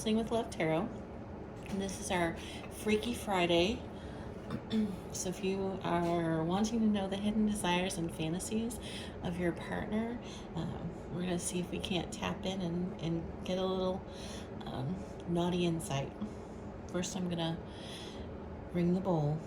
Listening with Love Tarot. And this is our Freaky Friday. So if you are wanting to know the hidden desires and fantasies of your partner, we're going to see if we can't tap in and get a little naughty insight. First, I'm going to ring the bowl.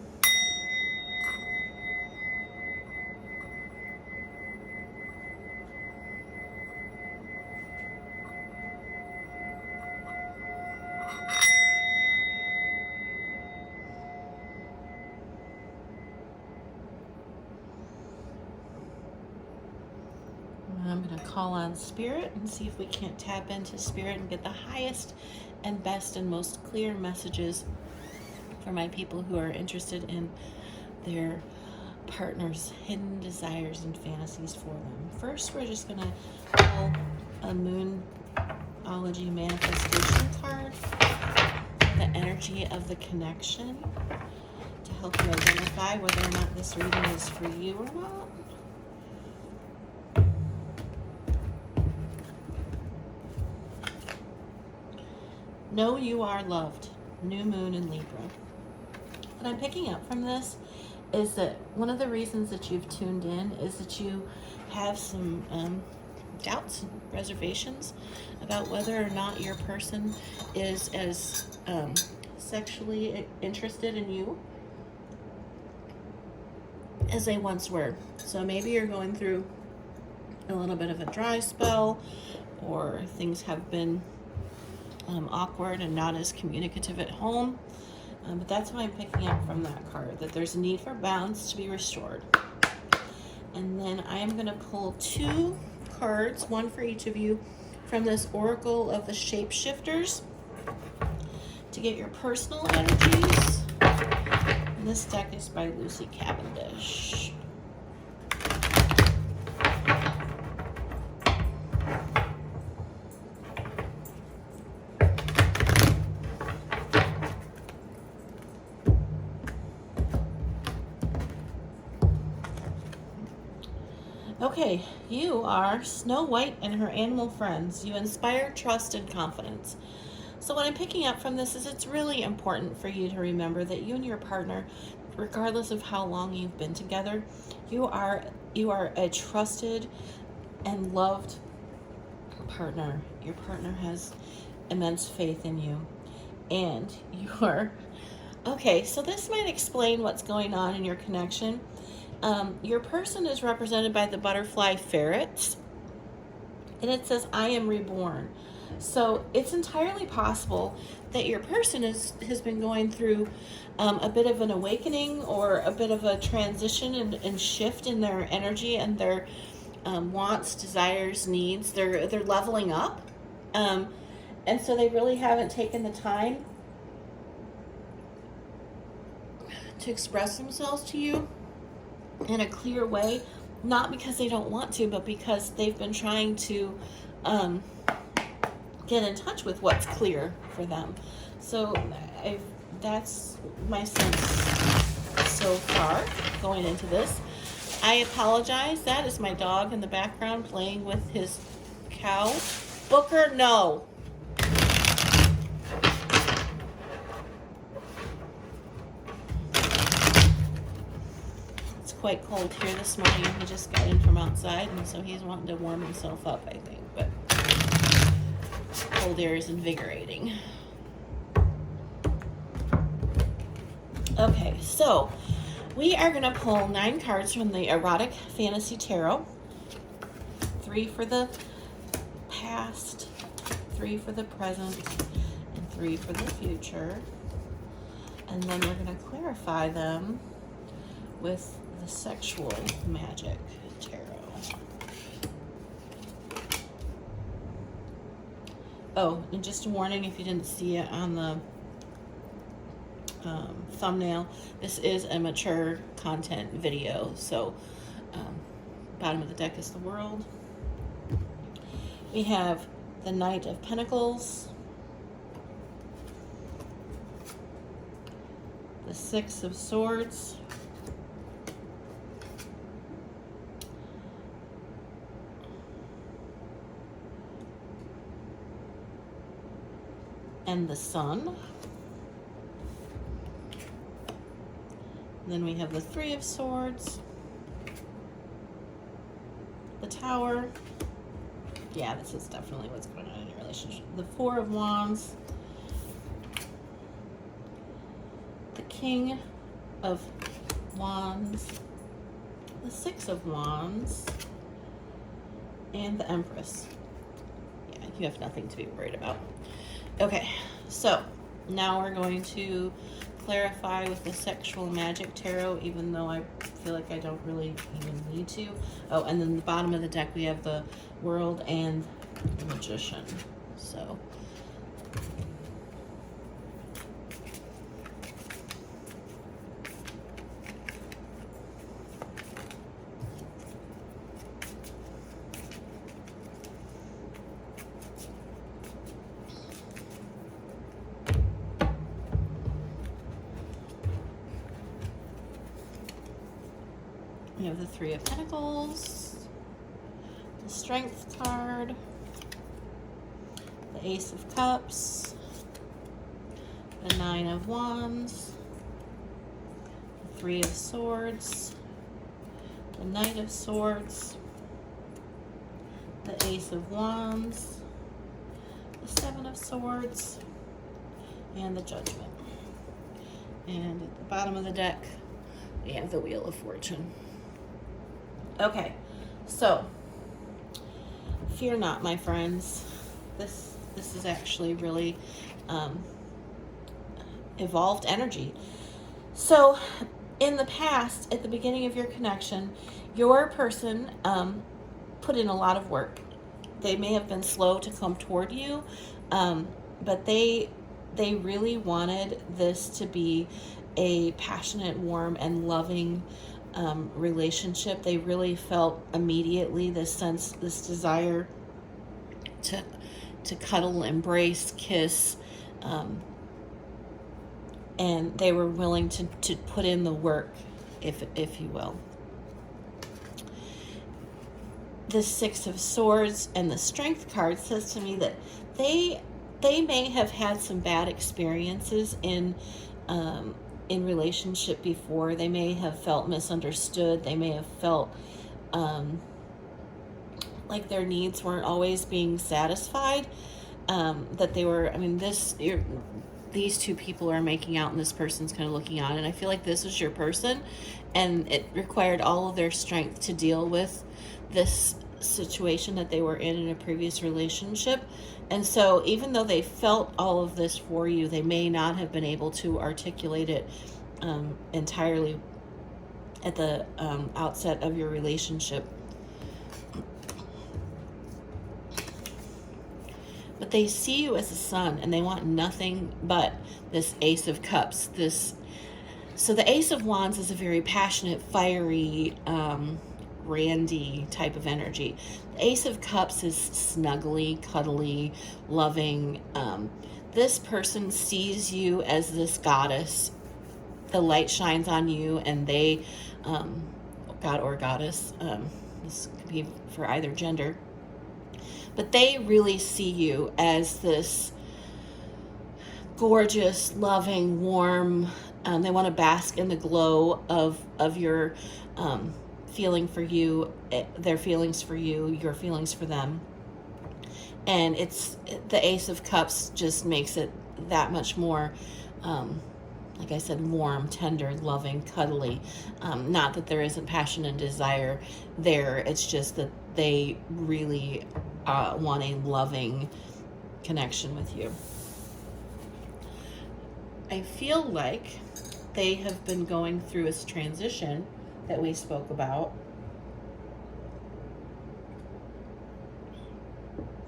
I'm going to call on Spirit and see if we can't tap into Spirit and get the highest and best and most clear messages for my people who are interested in their partner's hidden desires and fantasies for them. First, we're just going to pull a Moonology manifestation card, the energy of the connection, to help you identify whether or not this reading is for you or not. Know you are loved. New moon in Libra. What I'm picking up from this is that one of the reasons that you've tuned in is that you have some doubts and reservations about whether or not your person is as sexually interested in you as they once were. So maybe you're going through a little bit of a dry spell, or things have been awkward and not as communicative at home. But that's what I'm picking up from that card, that there's a need for balance to be restored. And then I am going to pull 2 cards, one for each of you, from this Oracle of the Shapeshifters to get your personal energies. And this deck is by Lucy Cavendish. Okay, you are Snow White and her animal friends. You inspire trust and confidence. So what I'm picking up from this is it's really important for you to remember that you and your partner, regardless of how long you've been together, you are a trusted and loved partner. Your partner has immense faith in you. And you are... Okay, so this might explain what's going on in your connection. Your person is represented by the butterfly ferrets, and it says, I am reborn. So it's entirely possible that your person has been going through a bit of an awakening or a bit of a transition and shift in their energy and their wants, desires, needs. They're leveling up. And so they really haven't taken the time to express themselves to you in a clear way, not because they don't want to, but because they've been trying to get in touch with what's clear for them. So that's my sense so far going into this. I apologize. That is my dog in the background playing with his cow. Booker, no. Quite cold here this morning. He just got in from outside, and so he's wanting to warm himself up, I think. But cold air is invigorating. Okay, so we are going to pull 9 cards from the Erotic Fantasy Tarot. 3 for the past, 3 for the present, and 3 for the future. And then we're going to clarify them with the Sexual Magic Tarot. Oh, and just a warning if you didn't see it on the thumbnail, this is a mature content video. So bottom of the deck is the World. We have the Knight of Pentacles, the Six of Swords, and the Sun. And then we have the Three of Swords, the Tower. Yeah, this is definitely what's going on in your relationship. The Four of Wands, the King of Wands, the Six of Wands, and the Empress. Yeah, you have nothing to be worried about. Okay, so now we're going to clarify with the Sexual Magic Tarot, even though I feel like I don't really even need to. Oh, and then the bottom of the deck we have the World and the Magician. So we have the Three of Pentacles, the Strength card, the Ace of Cups, the Nine of Wands, the Three of Swords, the Knight of Swords, the Ace of Wands, the Seven of Swords, and the Judgment. And at the bottom of the deck, we have the Wheel of Fortune. Okay, so fear not, my friends. This is actually really evolved energy. So in the past, at the beginning of your connection, your person put in a lot of work. They may have been slow to come toward you, but they really wanted this to be a passionate, warm, and loving relationship. They really felt immediately this desire to cuddle, embrace, kiss, and they were willing to put in the work, if you will. The Six of Swords and the Strength card says to me that they may have had some bad experiences in relationship before. They may have felt misunderstood. They may have felt like their needs weren't always being satisfied. That they were, these two people are making out and this person's kind of looking on. And I feel like this is your person, and it required all of their strength to deal with this situation that they were in a previous relationship. And so even though they felt all of this for you, they may not have been able to articulate it entirely at the outset of your relationship. But they see you as a son, and they want nothing but this Ace of Cups. So the Ace of Wands is a very passionate, fiery, randy type of energy. The Ace of Cups is snuggly, cuddly, loving. This person sees you as this goddess. The light shines on you, and they, God or goddess, this could be for either gender, but they really see you as this gorgeous, loving, warm, they want to bask in the glow of your feeling for you, their feelings for you, your feelings for them. And the Ace of Cups just makes it that much more, like I said, warm, tender, loving, cuddly. Not that there isn't passion and desire there. It's just that they really want a loving connection with you. I feel like they have been going through this transition that we spoke about,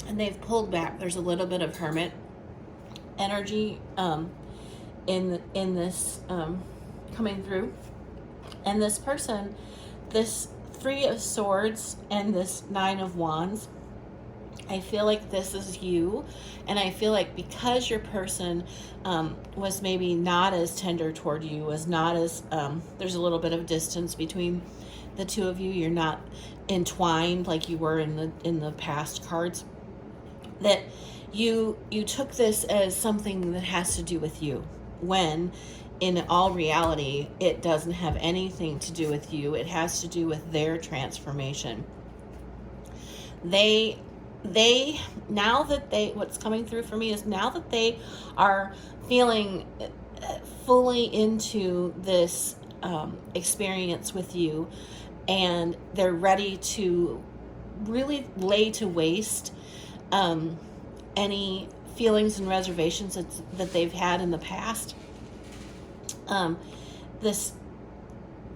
and they've pulled back. There's a little bit of hermit energy in this coming through, and this person, this Three of Swords and this Nine of Wands, I feel like this is you, and I feel like because your person was maybe not as tender toward you, was not as there's a little bit of distance between the two of you. You're not entwined like you were in the past cards. that you took this as something that has to do with you, when in all reality it doesn't have anything to do with you. It has to do with their transformation. They now that what's coming through for me is, now that they are feeling fully into this experience with you, and they're ready to really lay to waste any feelings and reservations that they've had in the past. This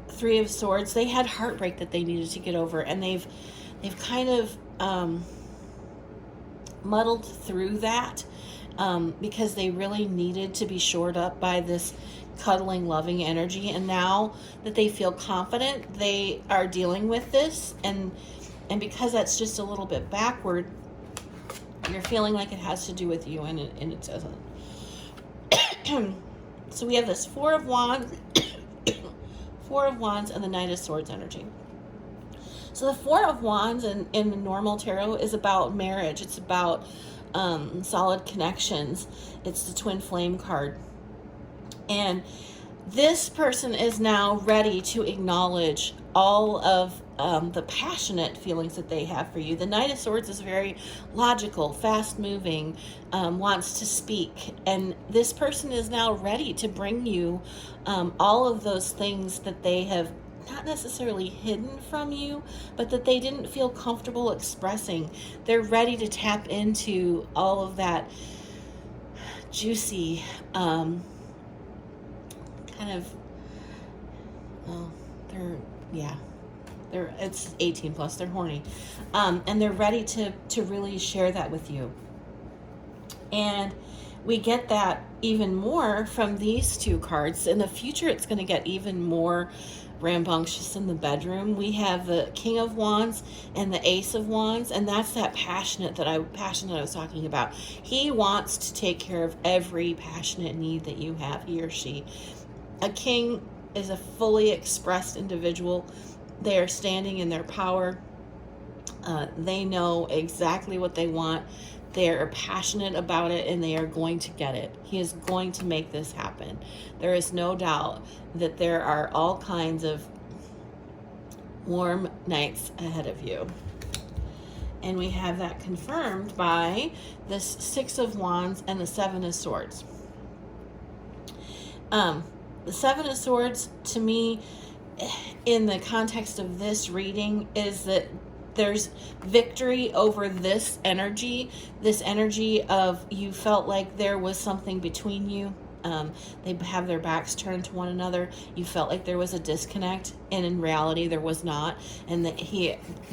Three of Swords, they had heartbreak that they needed to get over, and they've kind of muddled through that because they really needed to be shored up by this cuddling, loving energy. And now that they feel confident, they are dealing with this, and because that's just a little bit backward, you're feeling like it has to do with you, and it doesn't. So we have this Four of Wands, Four of Wands, and the Knight of Swords energy. So the Four of Wands in the normal tarot is about marriage. It's about solid connections. It's the twin flame card. And this person is now ready to acknowledge all of the passionate feelings that they have for you. The Knight of Swords is very logical, fast-moving, wants to speak. And this person is now ready to bring you all of those things that they have not necessarily hidden from you, but that they didn't feel comfortable expressing. They're ready to tap into all of that juicy kind of, well, it's 18 plus, they're horny, and they're ready to really share that with you. And we get that even more from these two cards. In the future, it's going to get even more rambunctious in the bedroom. We have the King of Wands and the Ace of Wands, and that's that passion that I was talking about. He wants to take care of every passionate need that you have, he or she. A king is a fully expressed individual. They are standing in their power. They know exactly what they want. They are passionate about it, and they are going to get it. He is going to make this happen. There is no doubt that there are all kinds of warm nights ahead of you. And we have that confirmed by this Six of Wands and the Seven of Swords. The Seven of Swords, to me, in the context of this reading, is that there's victory over this energy of, you felt like there was something between you. They have their backs turned to one another. You felt like there was a disconnect, and in reality there was not. And that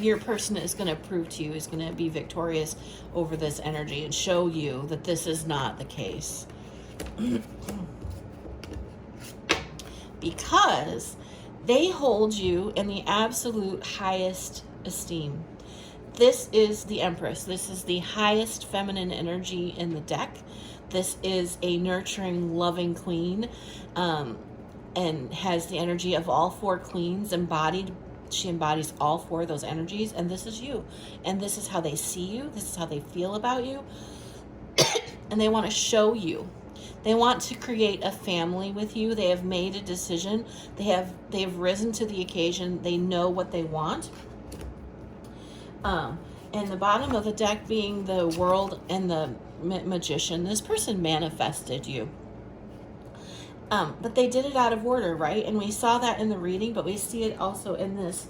your person is going to prove to you, is going to be victorious over this energy and show you that this is not the case. Because they hold you in the absolute highest esteem. This is the Empress. This is the highest feminine energy in the deck. This is a nurturing, loving queen, and has the energy of all four queens embodied. She embodies all four of those energies, and this is you. And this is how they see you. This is how they feel about you. And they want to show you. They want to create a family with you. They have made a decision. They have risen to the occasion. They know what they want. And the bottom of the deck being the World and the Magician. This person manifested you. But they did it out of order, right? And we saw that in the reading, but we see it also in this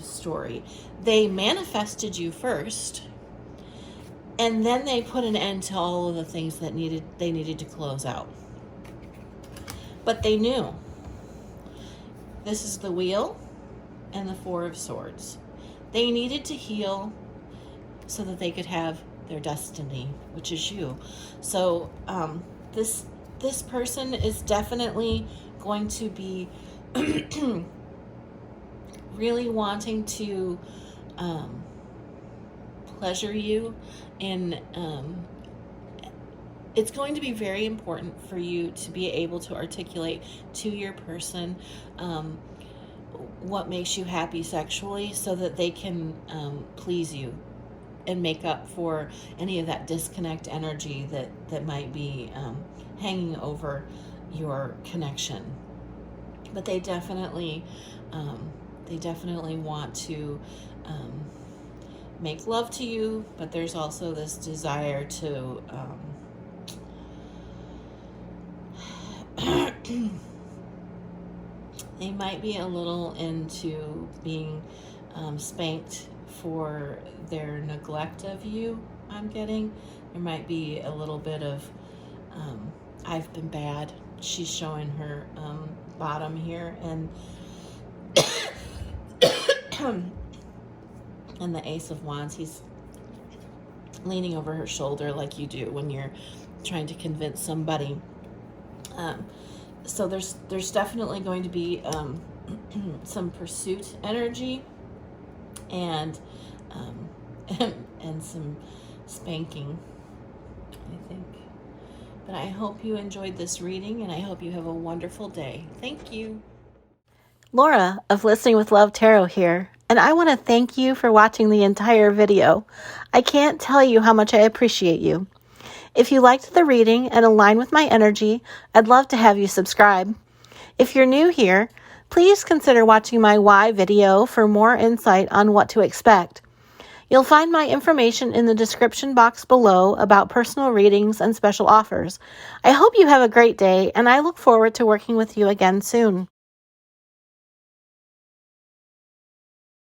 story. They manifested you first, and then they put an end to all of the things that they needed to close out. But they knew. This is the Wheel and the Four of Swords. They needed to heal so that they could have their destiny, which is you. So this person is definitely going to be really wanting to pleasure you, and it's going to be very important for you to be able to articulate to your person what makes you happy sexually, so that they can please you and make up for any of that disconnect energy that might be hanging over your connection. But they definitely want to make love to you, but there's also this desire to they might be a little into being spanked for their neglect of you. I'm getting there might be a little bit of I've been bad. She's showing her bottom here, and and the Ace of Wands, he's leaning over her shoulder like you do when you're trying to convince somebody. So there's definitely going to be some pursuit energy and some spanking, I think. But I hope you enjoyed this reading, and I hope you have a wonderful day. Thank you. Laura of Listening with Love Tarot here, and I want to thank you for watching the entire video. I can't tell you how much I appreciate you. If you liked the reading and align with my energy, I'd love to have you subscribe. If you're new here, please consider watching my why video for more insight on what to expect. You'll find my information in the description box below about personal readings and special offers. I hope you have a great day, and I look forward to working with you again soon.